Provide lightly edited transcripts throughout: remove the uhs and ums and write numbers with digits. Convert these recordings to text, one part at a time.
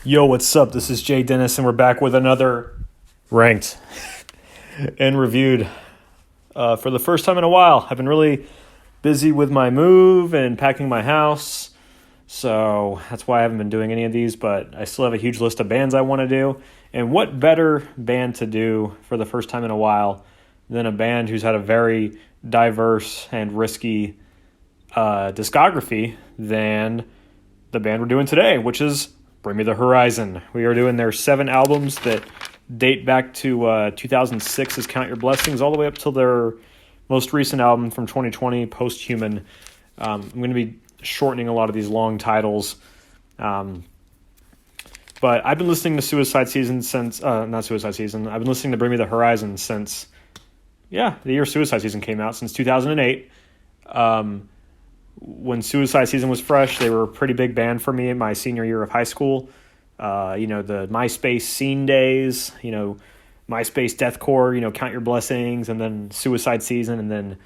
Yo, what's up? This is Jay Dennis, and we're back with another ranked and reviewed for the first time in a while. I've been really busy with my move and packing my house, so that's why I haven't been doing any of these, but I still have a huge list of bands I want to do. And what better band to do for the first time in a while than a band who's had a very diverse and risky discography than the band we're doing today, which is Bring Me the Horizon. We are doing their 7 albums that date back to 2006's Count Your Blessings, all the way up till their most recent album from 2020, Posthuman. I'm going to be shortening a lot of these long titles. But I've been listening to Suicide Season since, not Suicide Season, I've been listening to Bring Me the Horizon since, the year Suicide Season came out, since 2008. When Suicide Season was fresh, they were a pretty big band for me in my senior year of high school. The MySpace scene days, MySpace deathcore, Count Your Blessings, and then Suicide Season, and then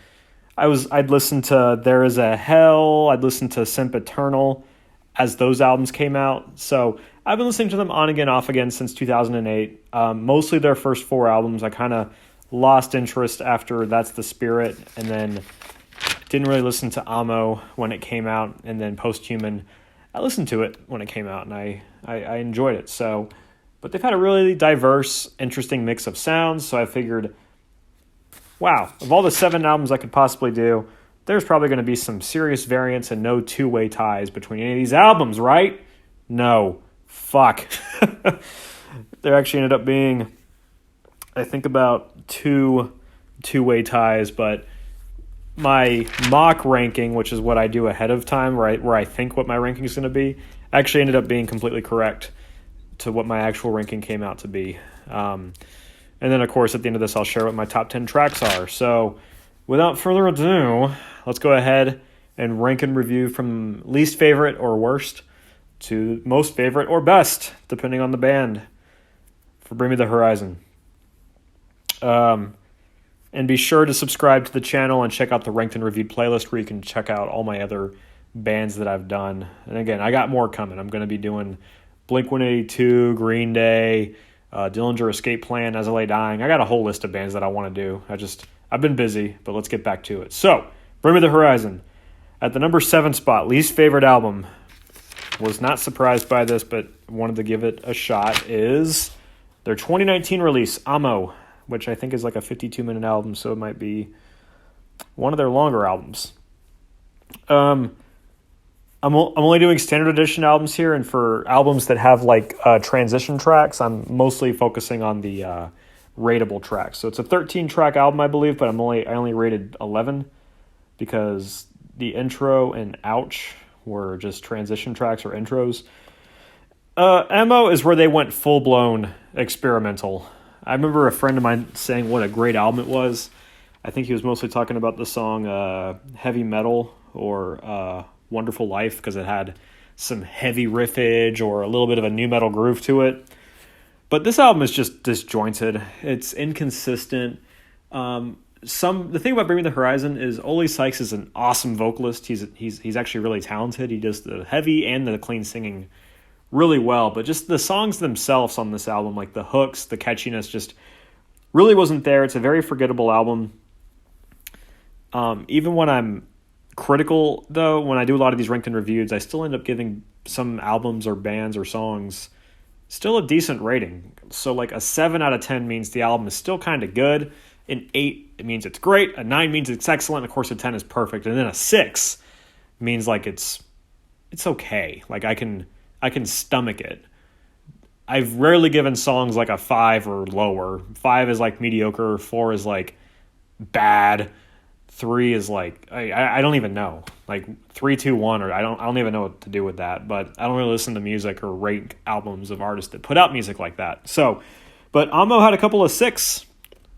I'd listen to There Is a Hell, I'd listen to Senpaternal as those albums came out. So I've been listening to them on again, off again since 2008. Mostly their first 4 albums. I kind of lost interest after That's the Spirit, and then didn't really listen to Amo when it came out, and then Posthuman, I listened to it when it came out, and I enjoyed it. So, but they've had a really diverse, interesting mix of sounds, so I figured, wow, of all the 7 albums I could possibly do, there's probably going to be some serious variance and no two-way ties between any of these albums, right? No. Fuck. There actually ended up being, I think, about 2 two-way ties, but my mock ranking, which is what I do ahead of time, right, where I think what my ranking is going to be, actually ended up being completely correct to what my actual ranking came out to be. And then, of course, at the end of this, I'll share what my top 10 tracks are. So without further ado, let's go ahead and rank and review from least favorite or worst to most favorite or best, depending on the band, for Bring Me the Horizon. And be sure to subscribe to the channel and check out the Ranked and Reviewed playlist where you can check out all my other bands that I've done. And again, I got more coming. I'm going to be doing Blink-182, Green Day, Dillinger Escape Plan, As I Lay Dying. I got a whole list of bands that I want to do. I've been busy, but let's get back to it. So, Bring Me the Horizon. At the number 7 spot, least favorite album, was not surprised by this, but wanted to give it a shot, is their 2019 release, Amo, which I think is like a 52-minute album, so it might be one of their longer albums. I'm only doing standard edition albums here, and for albums that have like transition tracks, I'm mostly focusing on the rateable tracks. So it's a 13-track album, I believe, but I only rated 11 because the intro and Ouch were just transition tracks or intros. Emo is where they went full-blown experimental. I remember a friend of mine saying what a great album it was. I think he was mostly talking about the song Heavy Metal or Wonderful Life because it had some heavy riffage or a little bit of a new metal groove to it. But this album is just disjointed. It's inconsistent. The thing about Bring Me the Horizon is Ole Sykes is an awesome vocalist. He's actually really talented. He does the heavy and the clean singing really well, but just the songs themselves on this album, like the hooks, the catchiness, just really wasn't there. It's a very forgettable album. Even when I'm critical, though, when I do a lot of these ranked and reviews, I still end up giving some albums or bands or songs still a decent rating. So like a 7 out of 10 means the album is still kind of good. An 8, it means it's great. A 9 means it's excellent. Of course, a 10 is perfect. And then a 6 means like it's okay. Like I can stomach it. I've rarely given songs like a 5 or lower. 5 is like mediocre. 4 is like bad. 3 is like I don't even know. Like 3, 2, 1, or I don't even know what to do with that. But I don't really listen to music or rank albums of artists that put out music like that. So, but Amo had a couple of 6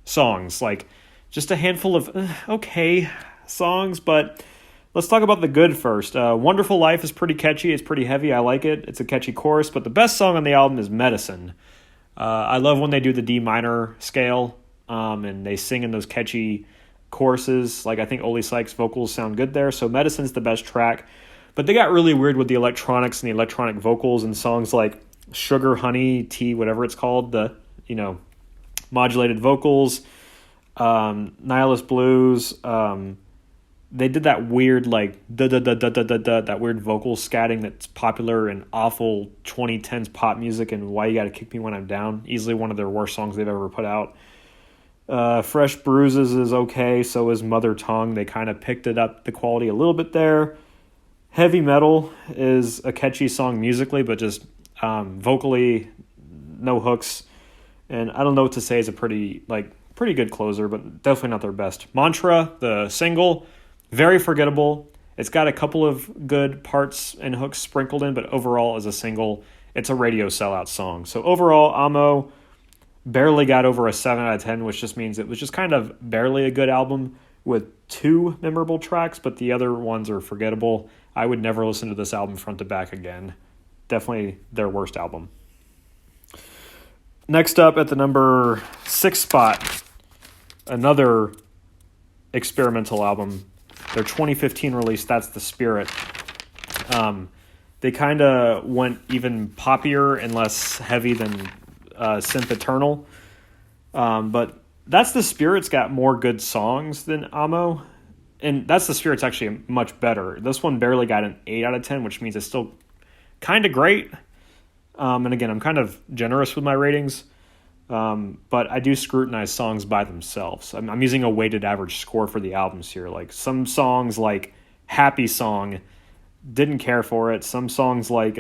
songs, like just a handful of okay songs, but let's talk about the good first. Wonderful Life is pretty catchy. It's pretty heavy. I like it. It's a catchy chorus, but the best song on the album is Medicine. I love when they do the D minor scale and they sing in those catchy choruses. Like I think Ole Sykes' vocals sound good there, so Medicine's the best track. But they got really weird with the electronics and the electronic vocals and songs like sugar, honey, tea, whatever it's called, the, modulated vocals, Nihilist Blues. They did that weird, like, da-da-da-da-da-da, that weird vocal scatting that's popular in awful 2010s pop music, and Why You Gotta Kick Me When I'm Down. Easily one of their worst songs they've ever put out. Fresh Bruises is okay, so is Mother Tongue. They kind of picked it up, the quality a little bit there. Heavy Metal is a catchy song musically, but just vocally, no hooks. And I don't know what to say is a pretty good closer, but definitely not their best. Mantra, the single, very forgettable. It's got a couple of good parts and hooks sprinkled in, but overall as a single, it's a radio sellout song. So overall, Amo barely got over a 7 out of 10, which just means it was just kind of barely a good album with 2 memorable tracks, but the other ones are forgettable. I would never listen to this album front to back again. Definitely their worst album. Next up at the number 6 spot, another experimental album. Their 2015 release, That's the Spirit. They kind of went even poppier and less heavy than Senpaternal. But That's the Spirit's got more good songs than Amo. And That's the Spirit's actually much better. This one barely got an 8 out of 10, which means it's still kind of great. And again, I'm kind of generous with my ratings. But I do scrutinize songs by themselves. I'm using a weighted average score for the albums here. Like some songs like Happy Song, didn't care for it. Some songs like,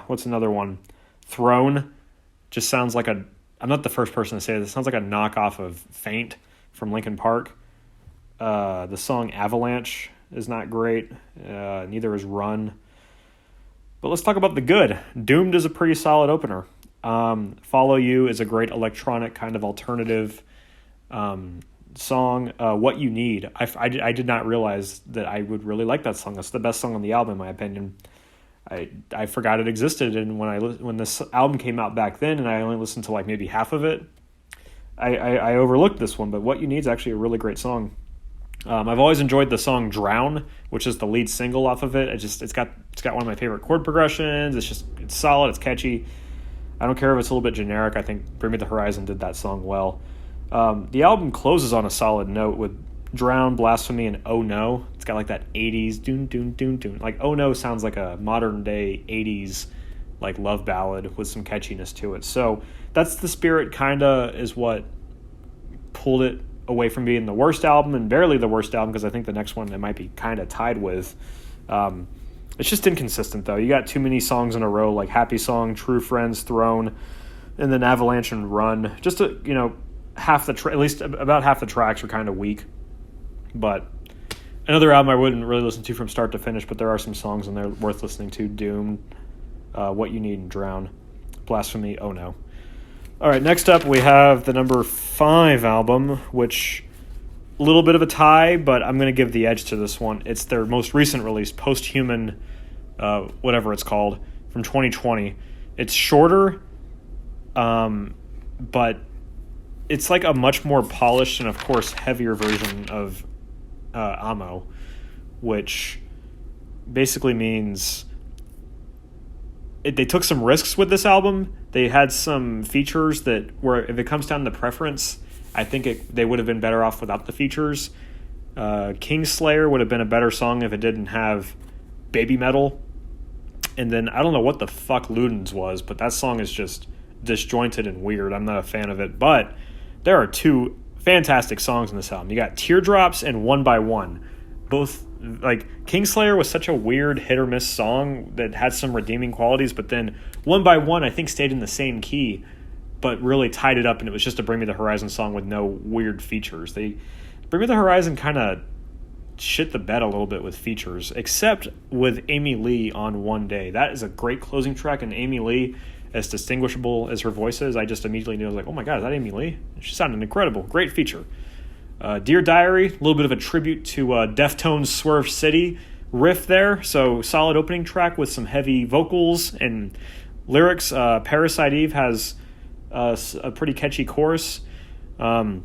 what's another one? Throne, just sounds like I'm not the first person to say this, it sounds like a knockoff of Faint from Linkin Park. The song Avalanche is not great. Neither is Run. But let's talk about the good. Doomed is a pretty solid opener. Follow You is a great electronic kind of alternative song. What You Need. I did not realize that I would really like that song. That's the best song on the album, in my opinion. I forgot it existed, and when this album came out back then, and I only listened to like maybe half of it, I overlooked this one. But What You Need is actually a really great song. I've always enjoyed the song Drown, which is the lead single off of it. It's got one of my favorite chord progressions. It's solid. It's catchy. I don't care if it's a little bit generic. I think Bring Me the Horizon did that song well. The album closes on a solid note with Drown, Blasphemy, and Oh No. It's got like that 80s doon doon doon doon. Like Oh No sounds like a modern day 80s like love ballad with some catchiness to it. So That's the Spirit kinda is what pulled it away from being the worst album, and barely the worst album, because I think the next one it might be kind of tied with. It's just inconsistent, though. You got too many songs in a row, like Happy Song, True Friends, Throne, and then Avalanche and Run. Just half at least about half the tracks are kind of weak. But another album I wouldn't really listen to from start to finish, but there are some songs in there worth listening to. Doom, What You Need, and Drown. Blasphemy, Oh No. All right, next up we have the number 5 album, which a little bit of a tie, but I'm going to give the edge to this one. It's their most recent release, Posthuman, whatever it's called, from 2020. It's shorter, but it's like a much more polished and, of course, heavier version of Amo, which basically means they took some risks with this album. They had some features that were, if it comes down to preference, I think they would have been better off without the features. Kingslayer would have been a better song if it didn't have Baby Metal. And then I don't know what the fuck Ludens was, but that song is just disjointed and weird. I'm not a fan of it. But there are 2 fantastic songs in this album. You got Teardrops and One by One. Both, like, Kingslayer was such a weird hit or miss song that had some redeeming qualities, but then One by One I think stayed in the same key, but really tied it up, and it was just a Bring Me the Horizon song with no weird features. Bring Me the Horizon kind of shit the bed a little bit with features, except with Amy Lee on One Day. That is a great closing track, and Amy Lee, as distinguishable as her voice is, I just immediately knew, like, oh my god, is that Amy Lee? She sounded incredible. Great feature. Dear Diary, a little bit of a tribute to Deftones' Swerve City riff there. So solid opening track with some heavy vocals and lyrics. Parasite Eve has a pretty catchy chorus. Same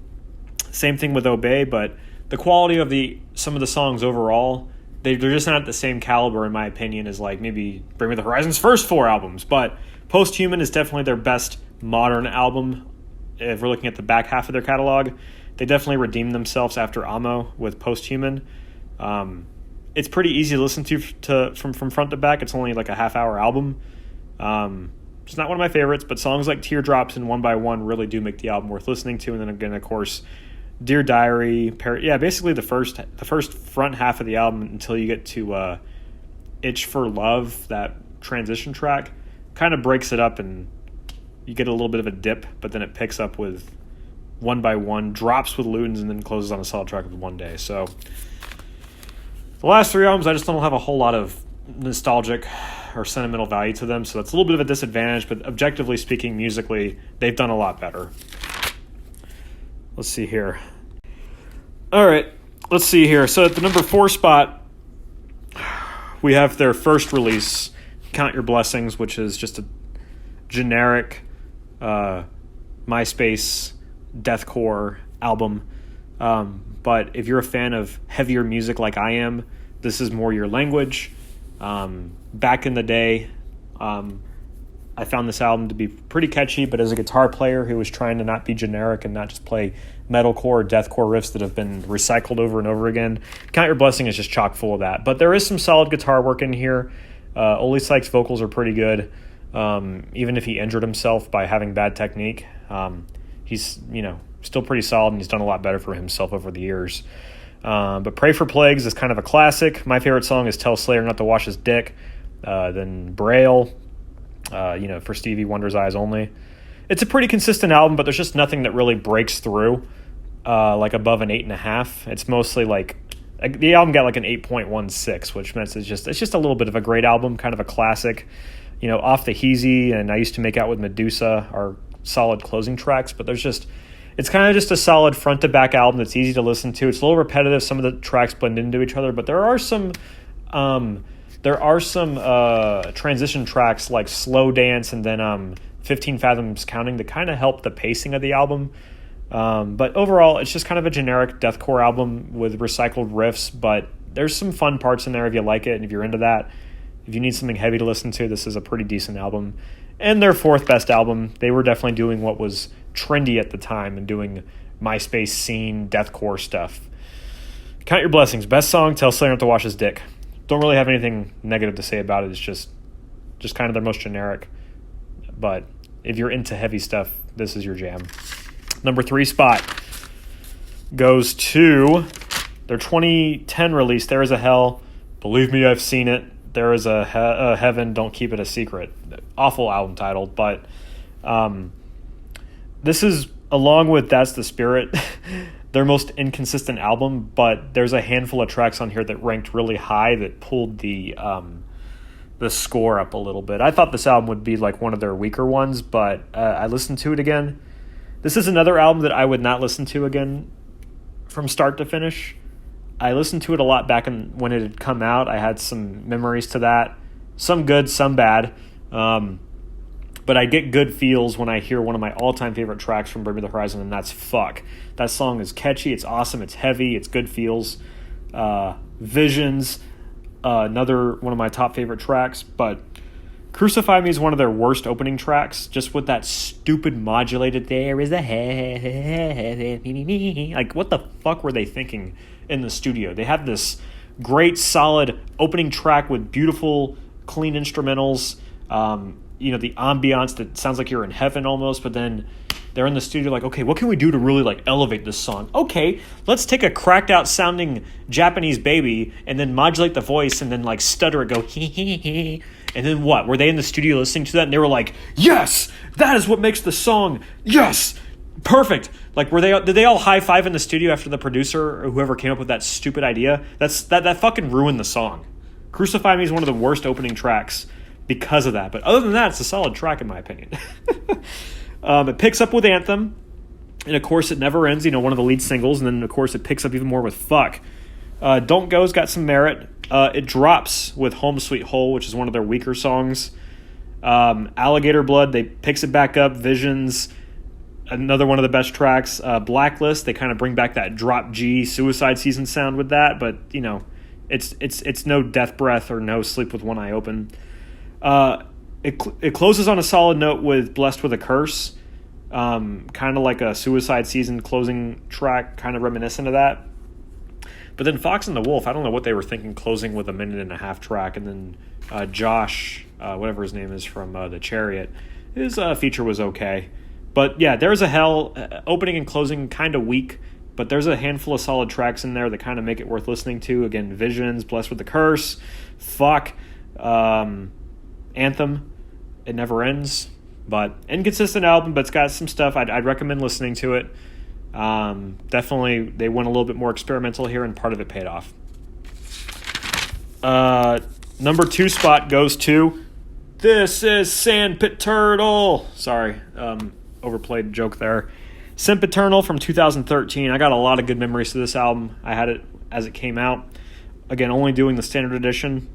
thing with Obey, but the quality of some of the songs overall, they're just not at the same caliber, in my opinion, as like maybe Bring Me the Horizon's first 4 albums. But Posthuman is definitely their best modern album. If we're looking at the back half of their catalog, they definitely redeemed themselves after Amo with Posthuman. It's pretty easy to listen to from front to back. It's only like a half-hour album. It's not one of my favorites, but songs like Teardrops and One by One really do make the album worth listening to. And then again, of course, Dear Diary, basically the first front half of the album until you get to Itch for Love, that transition track, kind of breaks it up and you get a little bit of a dip, but then it picks up with One by One, drops with Ludens, and then closes on a solid track with One Day. So the last three albums, I just don't have a whole lot of nostalgic or sentimental value to them, so that's a little bit of a disadvantage, but objectively speaking, musically, they've done a lot better. Let's see here. All right, let's see here. So at the number 4 spot, we have their first release, Count Your Blessings, which is just a generic MySpace deathcore album. But if you're a fan of heavier music like I am, this is more your language. Back in the day, I found this album to be pretty catchy, but as a guitar player who was trying to not be generic and not just play metalcore or deathcore riffs that have been recycled over and over again, Count Your Blessing is just chock full of that. But there is some solid guitar work in here. Oli Sykes' vocals are pretty good. Even if he injured himself by having bad technique, he's still pretty solid, and he's done a lot better for himself over the years. But Pray for Plagues is kind of a classic. My favorite song is Tell Slayer Not to Wash His Dick. Then Braille, for Stevie Wonder's Eyes Only. It's a pretty consistent album, but there's just nothing that really breaks through like above an 8.5. It's mostly like the album got like an 8.16, which means it's just a little bit of a great album, kind of a classic. Off the Heezy and I Used to Make Out with Medusa are solid closing tracks, but it's kind of just a solid front to back album that's easy to listen to. It's a little repetitive. Some of the tracks blend into each other, but there are some transition tracks like Slow Dance and then 15 Fathoms Counting that kind of help the pacing of the album. But overall, it's just kind of a generic deathcore album with recycled riffs, but there's some fun parts in there if you like it and if you're into that. If you need something heavy to listen to, this is a pretty decent album. And their 4th best album. They were definitely doing what was trendy at the time and doing MySpace scene deathcore stuff. Count Your Blessings. Best song, Tell Slayer Not to Wash His Dick. Don't really have anything negative to say about it. It's just kind of their most generic. But if you're into heavy stuff, this is your jam. Number 3 spot goes to their 2010 release, There Is a Hell. Believe me, I've seen it. There Is a Heaven, Don't Keep It a Secret. Awful album title, but this is, along with That's the Spirit, their most inconsistent album, but there's a handful of tracks on here that ranked really high that pulled the score up a little bit. I thought this album would be like one of their weaker ones, but I listened to it again. This is another album that I would not listen to again from start to finish. I listened to it a lot back when it had come out. I had some memories to that. Some good, some bad. But I get good feels when I hear one of my all-time favorite tracks from Bring Me the Horizon, and that's Fuck. That song is catchy, it's awesome, it's heavy, it's good feels. Visions, another one of my top favorite tracks, but Crucify Me is one of their worst opening tracks, just with that stupid modulated, there is a heaven, like what the fuck were they thinking in the studio? They have this great solid opening track with beautiful clean instrumentals, the ambiance that sounds like you're in heaven almost, but then they're in the studio like, okay, what can we do to really like elevate this song? Okay, let's take a cracked out sounding Japanese baby and then modulate the voice and then like stutter it, go hee hee hee. And then what? Were they in the studio listening to that and they were like, yes, that is what makes the song, yes, perfect. Like, did they all high five in the studio after the producer or whoever came up with that stupid idea? That fucking ruined the song. Crucify Me is one of the worst opening tracks because of that. But other than that, it's a solid track in my opinion. It picks up with Anthem, and of course It Never Ends, one of the lead singles, and then of course it picks up even more with Fuck. Don't Go's got some merit. It drops with Home Sweet Hole, which is one of their weaker songs. Alligator Blood, they picks it back up. Visions, another one of the best tracks. Blacklist, they kind of bring back that drop G Suicide Season sound with that, but it's no Death Breath or no Sleep with One Eye Open. it closes on a solid note with Blessed with a Curse, kind of like a Suicide Season closing track, kind of reminiscent of that. But then Fox and the Wolf, I don't know what they were thinking, closing with a 1.5-minute track, and then Josh, whatever his name is from The Chariot, his feature was okay. But yeah, There's a Hell, opening and closing kind of weak, but there's a handful of solid tracks in there that kind of make it worth listening to. Again, Visions, Blessed with the Curse, Fuck, Anthem, It Never Ends. But inconsistent album, but it's got some stuff. I'd recommend listening to it. Definitely, they went a little bit more experimental here, and part of it paid off. Number 2 spot goes to This Is Senpaternal. Sorry, overplayed joke there. Senpaternal from 2013. I got a lot of good memories to this album. I had it as it came out. Again, only doing the standard edition.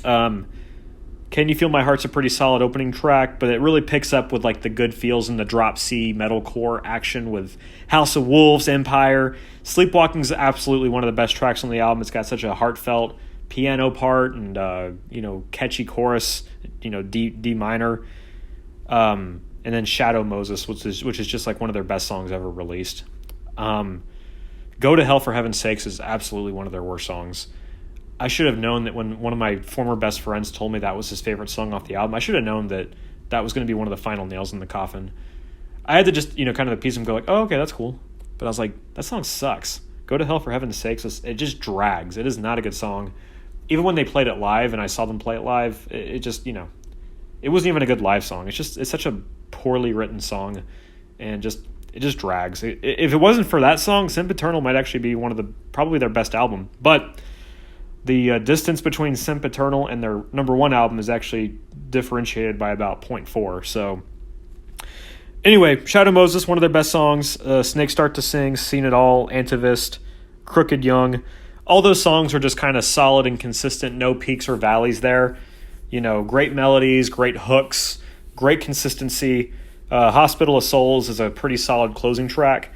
Can You Feel My Heart's a pretty solid opening track, but it really picks up with like the good feels in the drop C metalcore action with House of Wolves, Empire. Sleepwalking is absolutely one of the best tracks on the album. It's got such a heartfelt piano part and catchy chorus, D minor. And then Shadow Moses, which is just like one of their best songs ever released. Go to Hell for Heaven's Sakes is absolutely one of their worst songs. I should have known that when one of my former best friends told me that was his favorite song off the album. I should have known that was going to be one of the final nails in the coffin. I had to just, kind of appease him and go like, oh, okay, that's cool. But I was like, that song sucks. Go to Hell for Heaven's Sakes. It just drags. It is not a good song. Even when they played it live and I saw them play it live, it just, it wasn't even a good live song. It's such a poorly written song, and it just drags. If it wasn't for that song, Senpaternal might actually be probably their best album. But the distance between Senpaternal and their number 1 album is actually differentiated by about 0.4. So anyway, Shadow Moses, one of their best songs. Snakes Start to Sing, Seen It All, Antivist, Crooked Young. All those songs are just kind of solid and consistent, no peaks or valleys there. Great melodies, great hooks, great consistency. Hospital of Souls is a pretty solid closing track.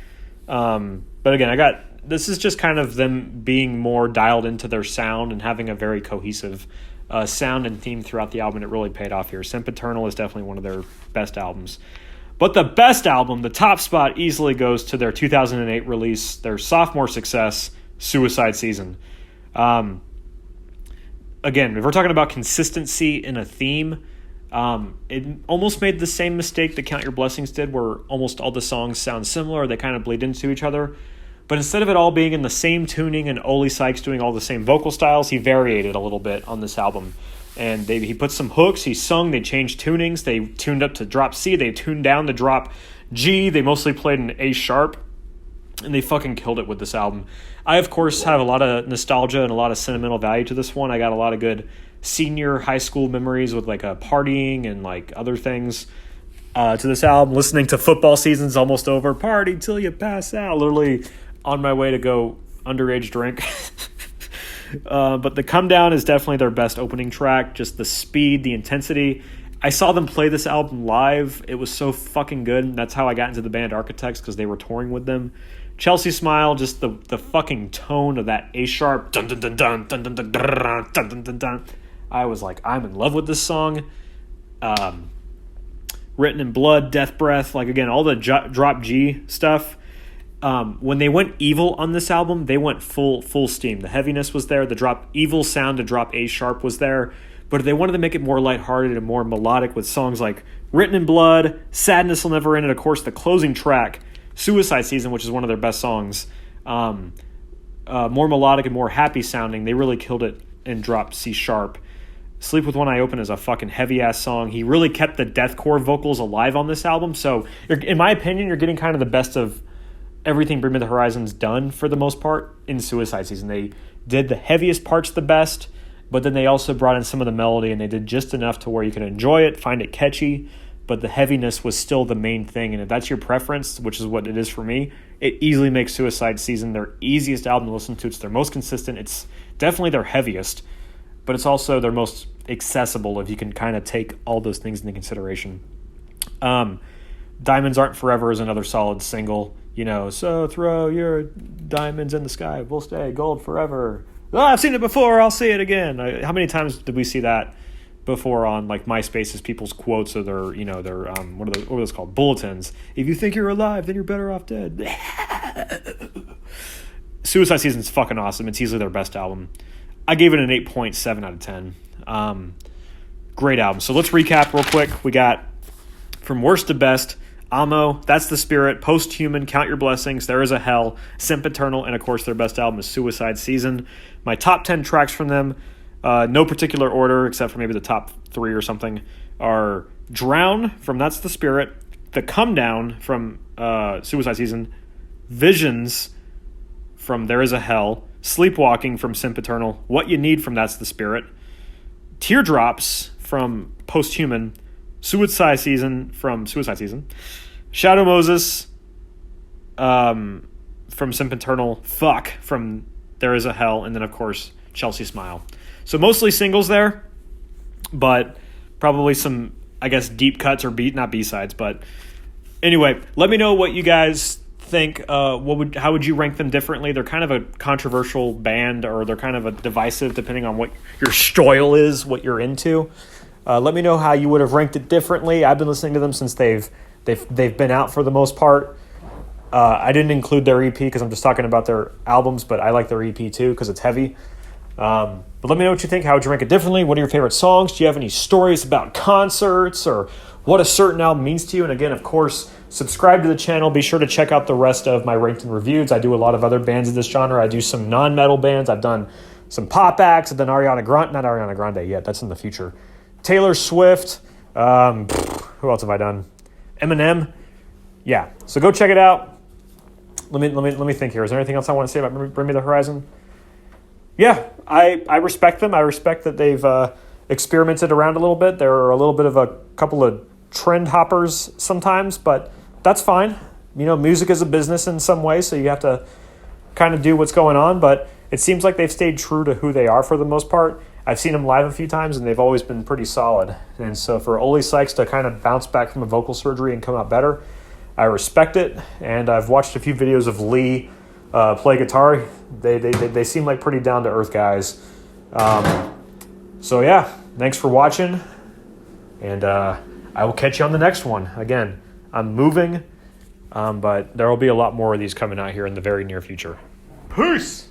But again, this is just kind of them being more dialed into their sound and having a very cohesive sound and theme throughout the album. It really paid off here. Senpaternal is definitely one of their best albums. But the best album, the top spot, easily goes to their 2008 release, their sophomore success, Suicide Season. Again, if we're talking about consistency in a theme, it almost made the same mistake that Count Your Blessings did, where almost all the songs sound similar, they kind of bleed into each other. But instead of it all being in the same tuning and Ole Sykes doing all the same vocal styles, he variated a little bit on this album. And he put some hooks, he sung, they changed tunings, they tuned up to drop C, they tuned down to drop G, they mostly played an A sharp, and they fucking killed it with this album. I, of course, have a lot of nostalgia and a lot of sentimental value to this one. I got a lot of good senior high school memories with like partying and like other things to this album. Listening to Football Season's Almost Over, party till you pass out, literally on my way to go underage drink. But the Come Down is definitely their best opening track. Just the speed, the intensity. I saw them play this album live. It was so fucking good. That's how I got into the band Architects, because they were touring with them. Chelsea Smile, just the fucking tone of that A sharp. Dun dun dun dun dun dun dun dun dun dun dun dun. I was like, I'm in love with this song. Written in Blood, Death Breath, like again, all the drop G stuff. When they went evil on this album, they went full steam. The heaviness was there. The drop evil sound to drop A sharp was there. But they wanted to make it more lighthearted and more melodic with songs like Written in Blood, Sadness Will Never End, and of course the closing track, Suicide Season, which is one of their best songs. More melodic and more happy sounding. They really killed it and dropped C sharp. Sleep With One Eye Open is a fucking heavy-ass song. He really kept the deathcore vocals alive on this album. So, in my opinion, you're getting kind of the best of everything Bring Me the Horizon's done for the most part in Suicide Season. They did the heaviest parts the best, but then they also brought in some of the melody, and they did just enough to where you can enjoy it, find it catchy, but the heaviness was still the main thing. And if that's your preference, which is what it is for me, it easily makes Suicide Season their easiest album to listen to. It's their most consistent. It's definitely their heaviest, but it's also their most accessible if you can kind of take all those things into consideration. Diamonds Aren't Forever is another solid single. So throw your diamonds in the sky, we'll stay gold forever. Oh, I've seen it before, I'll see it again. How many times did we see that before on like MySpace's people's quotes or their what are those called, bulletins. If you think you're alive, then you're better off dead. Suicide Season's fucking awesome. It's easily their best album. I gave it an 8.7 out of 10. Great album. So let's recap real quick. We got from worst to best: Amo, That's the Spirit, Posthuman, Count Your Blessings, There Is a Hell, Senpaternal, and of course their best album is Suicide Season. My top 10 tracks from them, no particular order except for maybe the top 3 or something, are Drown from That's the Spirit, The Come Down from Suicide Season, Visions from There Is a Hell, Sleepwalking from Senpaternal, What You Need from That's the Spirit, Teardrops from Posthuman, Suicide Season from Suicide Season, Shadow Moses from Senpaternal, Fuck from There Is a Hell, and then of course Chelsea Smile. So mostly singles there, but probably some, I guess, deep cuts or not B-sides. But anyway, let me know what you guys think. How would you rank them differently? They're kind of a controversial band, or they're kind of a divisive depending on what your style is, what you're into. Let me know how you would have ranked it differently. I've been listening to them since they've been out for the most part. I didn't include their EP because I'm just talking about their albums, but I like their EP too because it's heavy. But let me know what you think. How would you rank it differently? What are your favorite songs? Do you have any stories about concerts or what a certain album means to you? And again, of course, subscribe to the channel. Be sure to check out the rest of my ranked and reviews. I do a lot of other bands of this genre. I do some non-metal bands. I've done some pop acts. I've done Ariana Grande. Not Ariana Grande yet. That's in the future. Taylor Swift. Who else have I done? Eminem. Yeah. So go check it out. Let me think here. Is there anything else I want to say about Bring Me the Horizon? Yeah, I respect them. I respect that they've experimented around a little bit. They're a little bit of a couple of trend hoppers sometimes, but that's fine. You know, music is a business in some way, so you have to kind of do what's going on, but it seems like they've stayed true to who they are for the most part. I've seen them live a few times, and they've always been pretty solid. And so for Oli Sykes to kind of bounce back from a vocal surgery and come out better, I respect it. And I've watched a few videos of Lee play guitar. They seem like pretty down-to-earth guys. So yeah, thanks for watching, and I will catch you on the next one. Again, I'm moving, but there will be a lot more of these coming out here in the very near future. Peace!